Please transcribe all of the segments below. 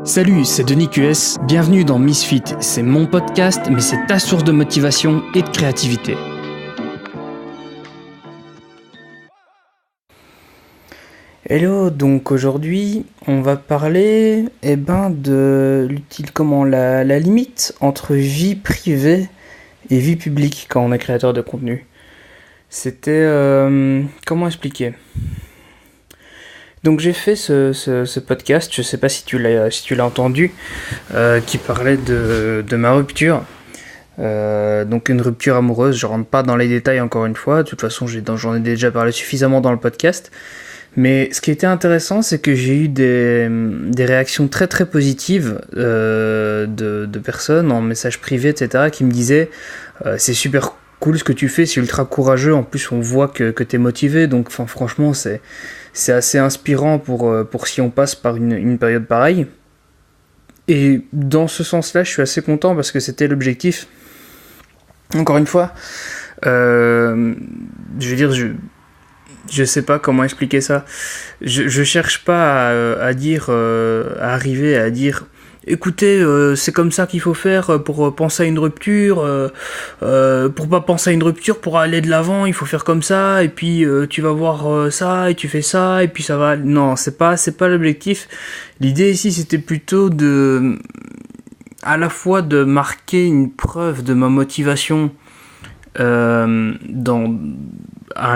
Salut, c'est Denis QS, bienvenue dans Misfit, c'est mon podcast, mais c'est ta source de motivation et de créativité. Hello, donc aujourd'hui, on va parler de la limite entre vie privée et vie publique quand on est créateur de contenu. C'était... comment expliquer ? Donc j'ai fait ce podcast, je sais pas si tu l'as entendu, qui parlait de ma rupture. Donc une rupture amoureuse, je rentre pas dans les détails encore une fois, de toute façon j'en ai déjà parlé suffisamment dans le podcast. Mais ce qui était intéressant, c'est que j'ai eu des réactions très très positives de personnes en message privé, etc., qui me disaient c'est super cool ce que tu fais, c'est ultra courageux, en plus on voit que t'es motivé, donc franchement c'est assez inspirant pour si on passe par une période pareille. Et dans ce sens-là, je suis assez content parce que c'était l'objectif. Encore une fois, je sais pas comment expliquer ça. Je cherche pas à arriver à dire écoutez, c'est comme ça qu'il faut faire pour penser à une rupture. Pour pas penser à une rupture, pour aller de l'avant, il faut faire comme ça. Et puis tu vas voir ça et tu fais ça et puis ça va. Non, c'est pas l'objectif. L'idée ici, c'était plutôt à la fois de marquer une preuve de ma motivation à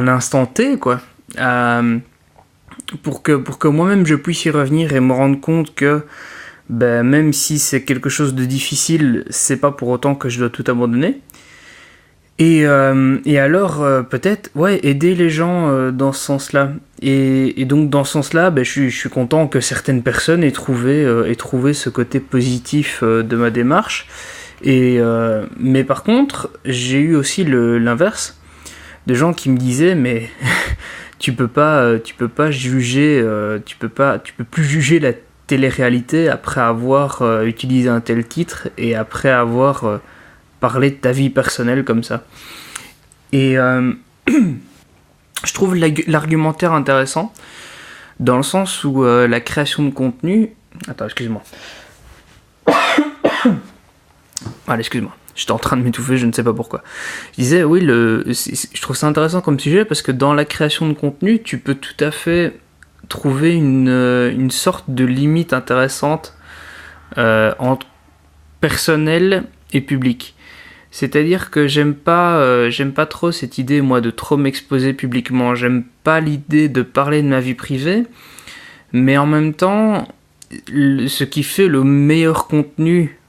l'instant T, quoi, pour que moi-même je puisse y revenir et me rendre compte que même si c'est quelque chose de difficile, c'est pas pour autant que je dois tout abandonner. Et alors peut-être aider les gens dans ce sens-là. Et donc dans ce sens-là, je suis content que certaines personnes aient trouvé ce côté positif de ma démarche. Mais par contre, j'ai eu aussi l'inverse, de gens qui me disaient mais tu peux juger, tu peux plus juger la télé-réalité après avoir utilisé un tel titre et après avoir parlé de ta vie personnelle comme ça. Et je trouve l'argumentaire intéressant dans le sens où la création de contenu... Attends, excuse-moi. Allez, excuse-moi. J'étais en train de m'étouffer, je ne sais pas pourquoi. Je disais, je trouve ça intéressant comme sujet parce que dans la création de contenu, tu peux tout à fait trouver une sorte de limite intéressante entre personnel et public. C'est-à-dire que j'aime pas trop cette idée, moi, de trop m'exposer publiquement. J'aime pas l'idée de parler de ma vie privée, mais en même temps, ce qui fait le meilleur contenu,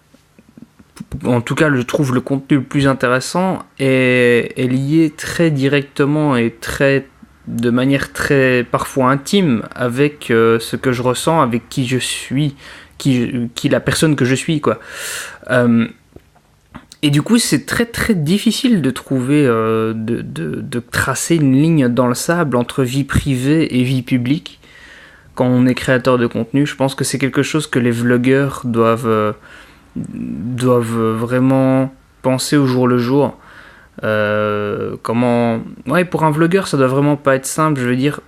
en tout cas je trouve le contenu le plus intéressant, est lié très directement et de manière très parfois intime avec ce que je ressens, avec qui je suis, qui la personne que je suis, quoi. Et du coup c'est très très difficile de trouver de tracer une ligne dans le sable entre vie privée et vie publique quand on est créateur de contenu. Je pense que c'est quelque chose que les vlogueurs doivent vraiment penser au jour le jour. Pour un vlogueur ça doit vraiment pas être simple. Je veux dire,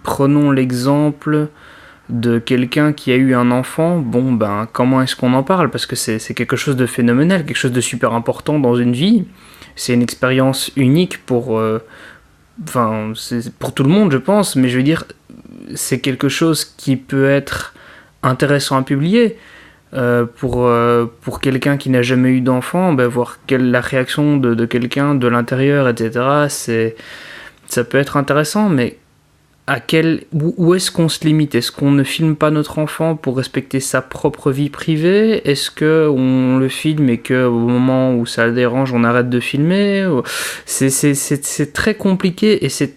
prenons l'exemple de quelqu'un qui a eu un enfant. Comment est-ce qu'on en parle ? Parce que c'est quelque chose de phénoménal, quelque chose de super important dans une vie. C'est une expérience unique c'est pour tout le monde, je pense, mais je veux dire, c'est quelque chose qui peut être intéressant à publier. Pour quelqu'un qui n'a jamais eu d'enfant, voir la réaction de quelqu'un de l'intérieur, etc., ça peut être intéressant, mais où est-ce qu'on se limite ? Est-ce qu'on ne filme pas notre enfant pour respecter sa propre vie privée ? Est-ce qu'on le filme et qu'au moment où ça le dérange, on arrête de filmer ? C'est très compliqué et c'est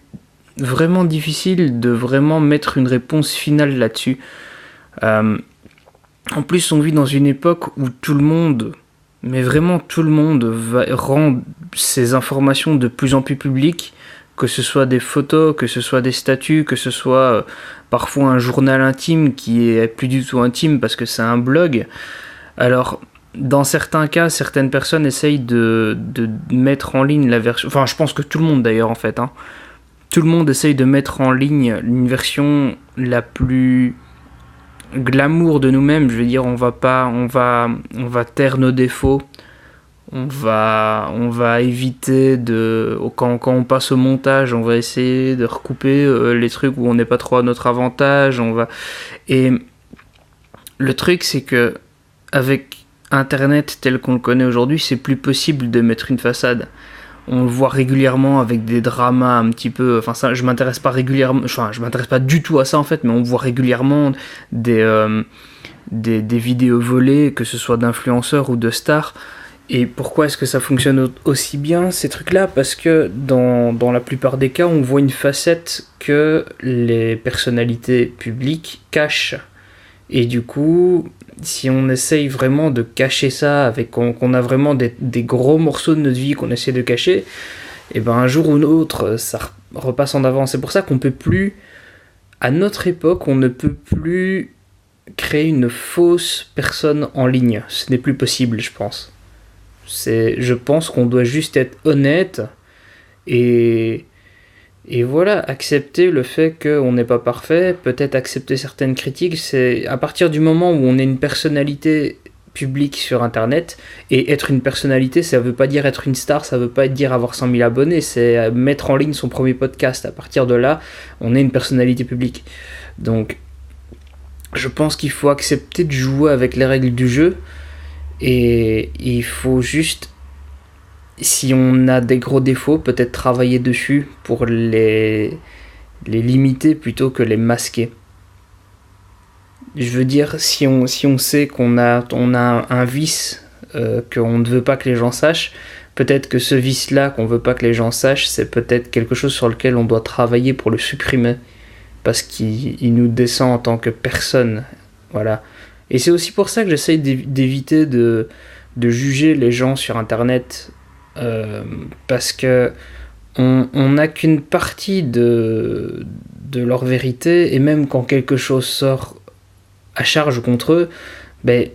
vraiment difficile de vraiment mettre une réponse finale là-dessus. En plus, on vit dans une époque où tout le monde, mais vraiment tout le monde, rend ses informations de plus en plus publiques, que ce soit des photos, que ce soit des statuts, que ce soit parfois un journal intime qui est plus du tout intime parce que c'est un blog. Alors, dans certains cas, certaines personnes essayent de mettre en ligne la version... Enfin, je pense que tout le monde d'ailleurs, en fait. Tout le monde essaye de mettre en ligne une version la plus glamour de nous-mêmes. Je veux dire, on va taire nos défauts. On va éviter quand on passe au montage, on va essayer de recouper les trucs où on n'est pas trop à notre avantage. Et le truc, c'est que avec Internet tel qu'on le connaît aujourd'hui, c'est plus possible de mettre une façade. On le voit régulièrement avec des dramas un petit peu. Enfin, ça, je m'intéresse pas du tout à ça en fait, mais on voit régulièrement des vidéos volées, que ce soit d'influenceurs ou de stars. Et pourquoi est-ce que ça fonctionne aussi bien, ces trucs-là ? Parce que dans la plupart des cas, on voit une facette que les personnalités publiques cachent. Et du coup, si on essaye vraiment de cacher ça, qu'on a vraiment des gros morceaux de notre vie qu'on essaie de cacher, et ben un jour ou l'autre, ça repasse en avant. C'est pour ça qu'on peut plus, à notre époque, on ne peut plus créer une fausse personne en ligne. Ce n'est plus possible, je pense. Je pense qu'on doit juste être honnête et voilà, accepter le fait qu'on n'est pas parfait, peut-être accepter certaines critiques. C'est à partir du moment où on est une personnalité publique sur Internet, et être une personnalité, ça veut pas dire être une star, ça veut pas dire avoir 100 000 abonnés, c'est mettre en ligne son premier podcast. À partir de là, on est une personnalité publique. Donc, je pense qu'il faut accepter de jouer avec les règles du jeu. Et il faut juste, si on a des gros défauts, peut-être travailler dessus pour les limiter plutôt que les masquer. Je veux dire, si on sait qu'on a un vice qu'on ne veut pas que les gens sachent, peut-être que ce vice-là qu'on ne veut pas que les gens sachent, c'est peut-être quelque chose sur lequel on doit travailler pour le supprimer. Parce qu'il nous descend en tant que personne. Voilà. Et c'est aussi pour ça que j'essaye d'éviter de juger les gens sur Internet, parce que on n'a qu'une partie de leur vérité, et même quand quelque chose sort à charge contre eux, ben,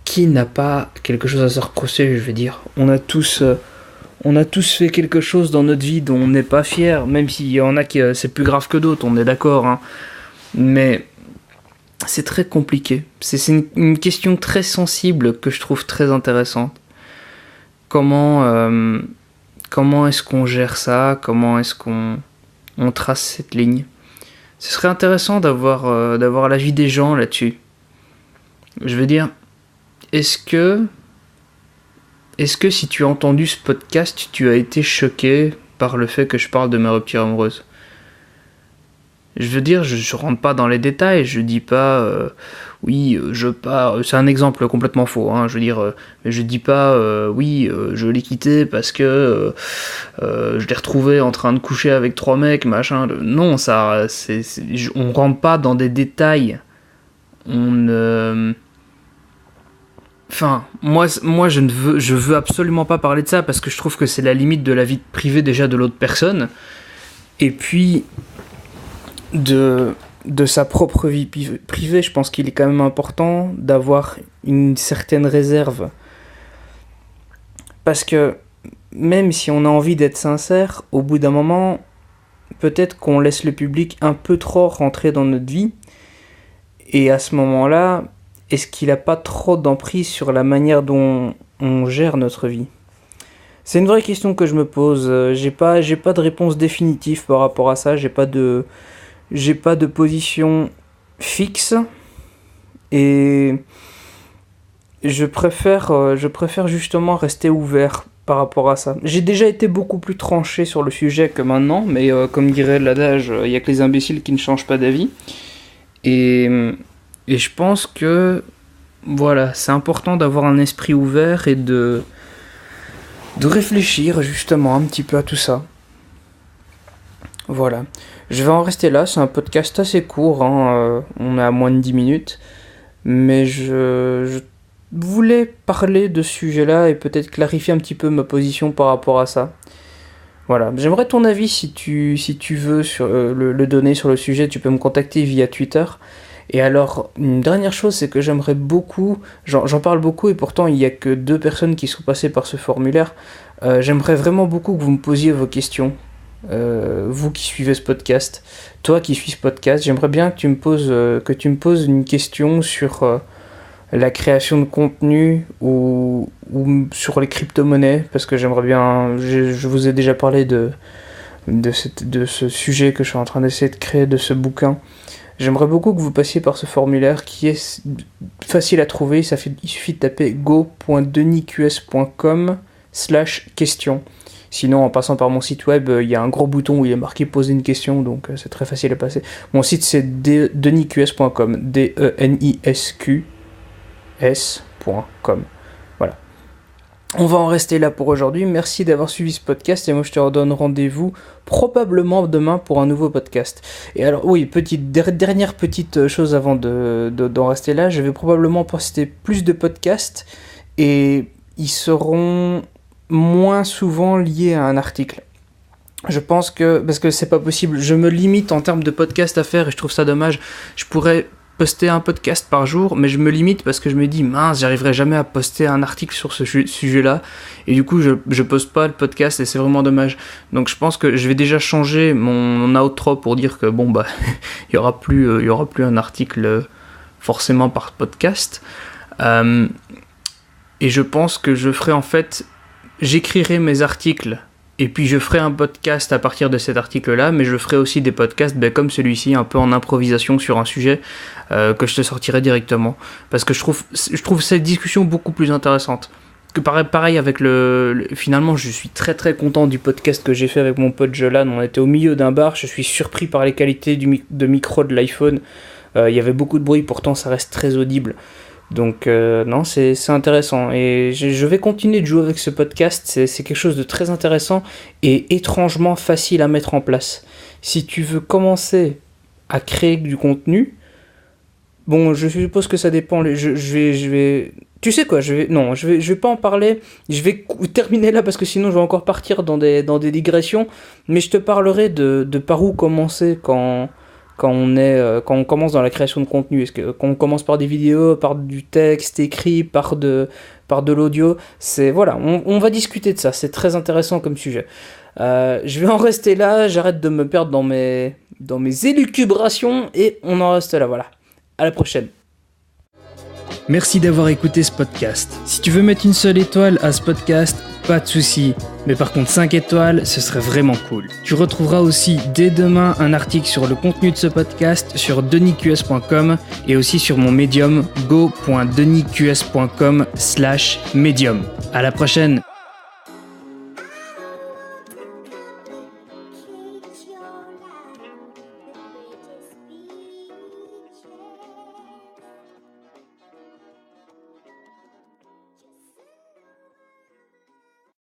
qui n'a pas quelque chose à se reprocher, je veux dire. On a tous fait quelque chose dans notre vie dont on n'est pas fier, même s'il y en a qui c'est plus grave que d'autres, on est d'accord, hein. Mais c'est très compliqué. C'est une question très sensible que je trouve très intéressante. Comment est-ce qu'on gère ça ? Comment est-ce qu'on trace cette ligne ? Ce serait intéressant d'avoir l'avis des gens là-dessus. Je veux dire, est-ce que si tu as entendu ce podcast, tu as été choqué par le fait que je parle de ma rupture amoureuse ? Je veux dire, je rentre pas dans les détails, je dis pas je pars, c'est un exemple complètement faux, hein, je veux dire, mais je dis pas je l'ai quitté parce que je l'ai retrouvé en train de coucher avec 3 mecs, machin. Non, ça, on rentre pas dans des détails. Enfin, moi je veux absolument pas parler de ça parce que je trouve que c'est la limite de la vie privée déjà de l'autre personne. Et puis de sa propre vie privée, je pense qu'il est quand même important d'avoir une certaine réserve. Parce que même si on a envie d'être sincère, au bout d'un moment, peut-être qu'on laisse le public un peu trop rentrer dans notre vie. Et à ce moment-là, est-ce qu'il n'a pas trop d'emprise sur la manière dont on gère notre vie ? C'est une vraie question que je me pose. J'ai pas de réponse définitive par rapport à ça. J'ai pas de position fixe. Et je préfère justement rester ouvert par rapport à ça. J'ai déjà été beaucoup plus tranché sur le sujet que maintenant, mais comme dirait l'adage, il n'y a que les imbéciles qui ne changent pas d'avis. Et je pense que voilà, c'est important d'avoir un esprit ouvert et de réfléchir justement un petit peu à tout ça. Voilà. Je vais en rester là, c'est un podcast assez court, hein, on est à moins de 10 minutes. Mais je voulais parler de ce sujet-là et peut-être clarifier un petit peu ma position par rapport à ça. Voilà, j'aimerais ton avis si tu veux sur, le donner sur le sujet, tu peux me contacter via Twitter. Et alors, une dernière chose, c'est que j'aimerais beaucoup, j'en parle beaucoup et pourtant il n'y a que 2 personnes qui sont passées par ce formulaire, j'aimerais vraiment beaucoup que vous me posiez vos questions. vous qui suivez ce podcast, toi qui suis ce podcast, j'aimerais bien que tu me poses une question sur la création de contenu ou sur les crypto-monnaies, parce que j'aimerais bien, je vous ai déjà parlé de ce sujet que je suis en train d'essayer de créer, de ce bouquin. J'aimerais beaucoup que vous passiez par ce formulaire qui est facile à trouver. Il suffit de taper go.denisqs.com/question. Sinon, en passant par mon site web, il y a un gros bouton où il est marqué poser une question, donc c'est très facile à passer. Mon site c'est denisqs.com, denisqs.com. Voilà. On va en rester là pour aujourd'hui. Merci d'avoir suivi ce podcast et moi je te redonne rendez-vous probablement demain pour un nouveau podcast. Et alors oui, dernière petite chose avant d'en rester là, je vais probablement poster plus de podcasts et ils seront moins souvent liés à un article. Je pense que, parce que c'est pas possible, je me limite en termes de podcasts à faire et je trouve ça dommage. Je pourrais poster un podcast par jour, mais je me limite parce que je me dis mince, j'arriverai jamais à poster un article sur ce sujet-là, et du coup je poste pas le podcast et c'est vraiment dommage. Donc je pense que je vais déjà changer mon outro pour dire que bon bah il y aura plus un article forcément par podcast, et je pense que j'écrirai mes articles et puis je ferai un podcast à partir de cet article-là, mais je ferai aussi des podcasts comme celui-ci, un peu en improvisation sur un sujet que je te sortirai directement. Parce que je trouve cette discussion beaucoup plus intéressante. Que pareil avec finalement, je suis très très content du podcast que j'ai fait avec mon pote Jolan. On était au milieu d'un bar, je suis surpris par les qualités de micro de l'iPhone. Il y avait beaucoup de bruit, pourtant ça reste très audible. Donc non, c'est intéressant et je vais continuer de jouer avec ce podcast, c'est quelque chose de très intéressant et étrangement facile à mettre en place. Si tu veux commencer à créer du contenu, bon, je suppose que ça dépend, je vais tu sais quoi, je vais pas en parler, je vais terminer là parce que sinon je vais encore partir dans des digressions, mais je te parlerai de par où commencer quand on commence dans la création de contenu. Est-ce que quand on commence par des vidéos, par du texte écrit, par de l'audio, on va discuter de ça, c'est très intéressant comme sujet. Je vais en rester là, j'arrête de me perdre dans mes élucubrations et on en reste là, voilà. À la prochaine. Merci d'avoir écouté ce podcast. Si tu veux mettre une seule étoile à ce podcast, pas de souci. Mais par contre 5 étoiles, ce serait vraiment cool. Tu retrouveras aussi dès demain un article sur le contenu de ce podcast sur denisqs.com et aussi sur mon Medium go.denisqs.com/medium. À la prochaine.